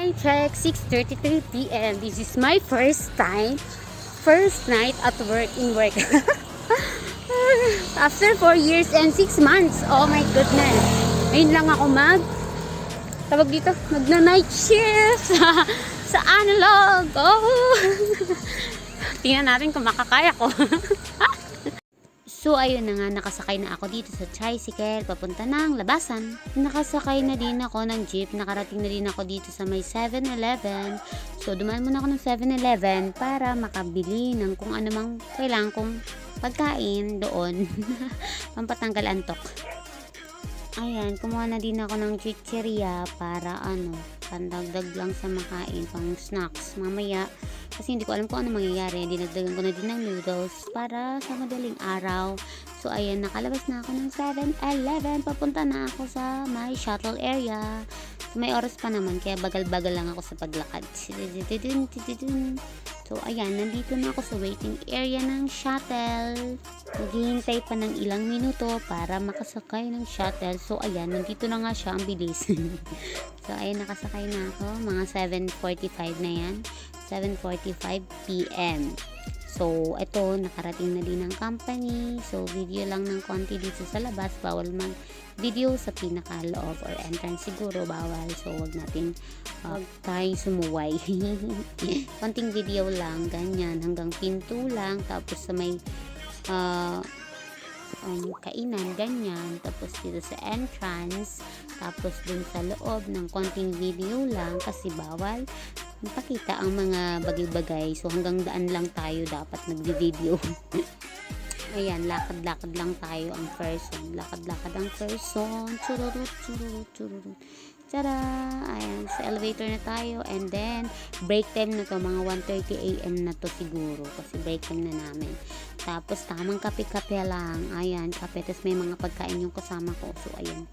Time check, 6:33 p.m. This is my first night at work in work. After 4 years and 6 months. Oh my goodness. Ngayon lang ako tawag dito, magna-night shift sa analog. Oh. Tingnan natin kung makakaya ko. So, ayun na nga, nakasakay na ako dito sa tricycle, papunta ng labasan. Nakasakay na din ako ng jeep, nakarating na din ako dito sa may 7-Eleven. So, dumaan muna ako ng 7-Eleven para makabili ng kung ano mang kailangan kong pagkain doon. Pampatanggal antok. Ayan, kumuha na din ako ng chicheria para pandagdag lang sa makain, pang snacks mamaya. Kasi hindi ko alam kung ano mangyayari. Dinagdagan ko na din ng noodles para sa madaling araw. So, ayan, nakalabas na ako ng 7-Eleven. Papunta na ako sa my shuttle area. So, may oras pa naman, kaya bagal-bagal lang ako sa paglakad. So, ayan, nandito na ako sa waiting area ng shuttle. Naghihintay pa ng ilang minuto para makasakay ng shuttle. So, ayan, nandito na nga siya. Ang bilis. So, ayan, nakasakay na ako. Mga 7:45 na yan. 7:45 p.m. So, ito, nakarating na din ng company. So, video lang ng konti dito sa labas. Bawal mag-video sa pinakaloob or entrance siguro. Bawal. So, wag natin tayo sumuway. Konting video lang. Ganyan. Hanggang pinto lang. Tapos sa may kainan. Ganyan. Tapos dito sa entrance. Tapos dun sa loob ng konting video lang. Kasi bawal makita ang mga bagay-bagay. So, hanggang daan lang tayo dapat nagvi-video. Ayan, lakad-lakad lang tayo ang person. Lakad-lakad ang person. Chururut, chururut, chururut. Tara! Ayan, sa elevator na tayo. And then, break time na to. Mga 1:30 a.m. na to siguro. Kasi break time na namin. Tapos, tamang kape-kape lang. Ayan, kape. Tapos, may mga pagkain yung kasama ko. So, ayan.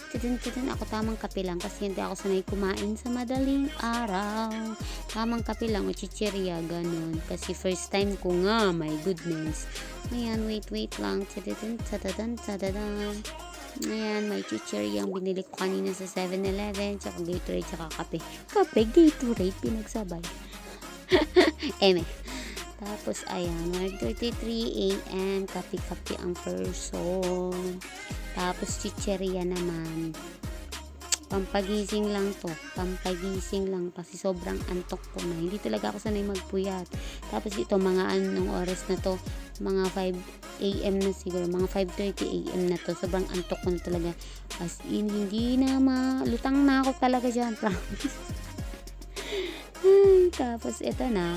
Ako tamang kape lang. Kasi hindi ako sanay kumain sa madaling araw. Tamang kape lang. O chicheria, ganun. Kasi first time ko nga. My goodness. Ayan, wait lang. Ayan, may chicheria ang binili ko kanina sa 7-Eleven. Tsaka Gatorade, tsaka kape. Kape, Gatorade, pinagsabay. Eme. Tapos, ayan, 1:33 a.m. Kape-kape ang person. Tapos, chicheria naman. Pampagising lang to. Pampagising lang. Kasi sobrang antok ko na. Hindi talaga ako sanay magpuyat. Tapos, ito, mga anong oras na to. Mga 5 a.m. na siguro. Mga 5:30 a.m. na to. Sobrang antok ko na talaga. As in, hindi na lutang na ako talaga dyan. Promise. Tapos, ito na.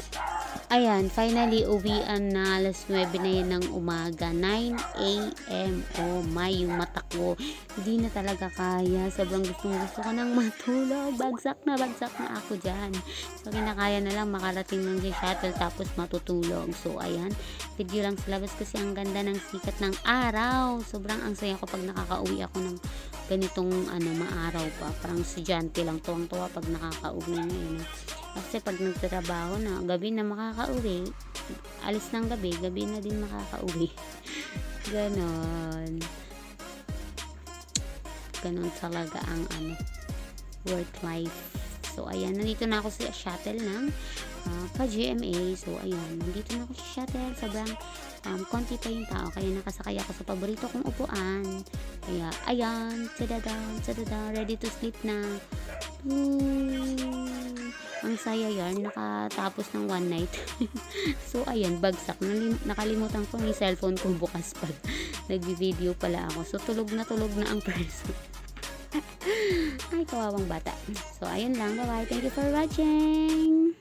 Ayan, finally, uwian na. Alas 9 na yan ng umaga. 9 a.m. Oh my, yung mata ko. Hindi na talaga kaya. Sobrang gusto ko nang matulog. Bagsak na ako dyan. So, kinakaya na lang makarating ng shuttle tapos matutulog. So, ayan. Video lang sa labas kasi ang ganda ng sikat ng araw. Sobrang ang saya ko pag nakakauwi ako ng ganitong maaraw pa. Parang estudyante lang. Tuwang-tuwa pag nakakauwi na yun. Kasi pag nagtatrabaho na, gabi na makakauwi, alis ng gabi na din makakauwi. Ganon talaga ang work life. So, ayan, nandito na ako sa shuttle ng pa-GMA. So, ayan, nandito na ako sa shuttle. Sobrang konti pa yung tao. Kaya nakasakay ako sa paborito kong upuan. Kaya, ayan, tadada, ready to sleep na. Ang saya yan, nakatapos ng one night. So, ayan, bagsak. Nakalimutan ko yung cellphone ko bukas pag nag-video pala ako. So, tulog na ang person. Ay, kawawang bata. So, ayun lang. Bye-bye. Thank you for watching.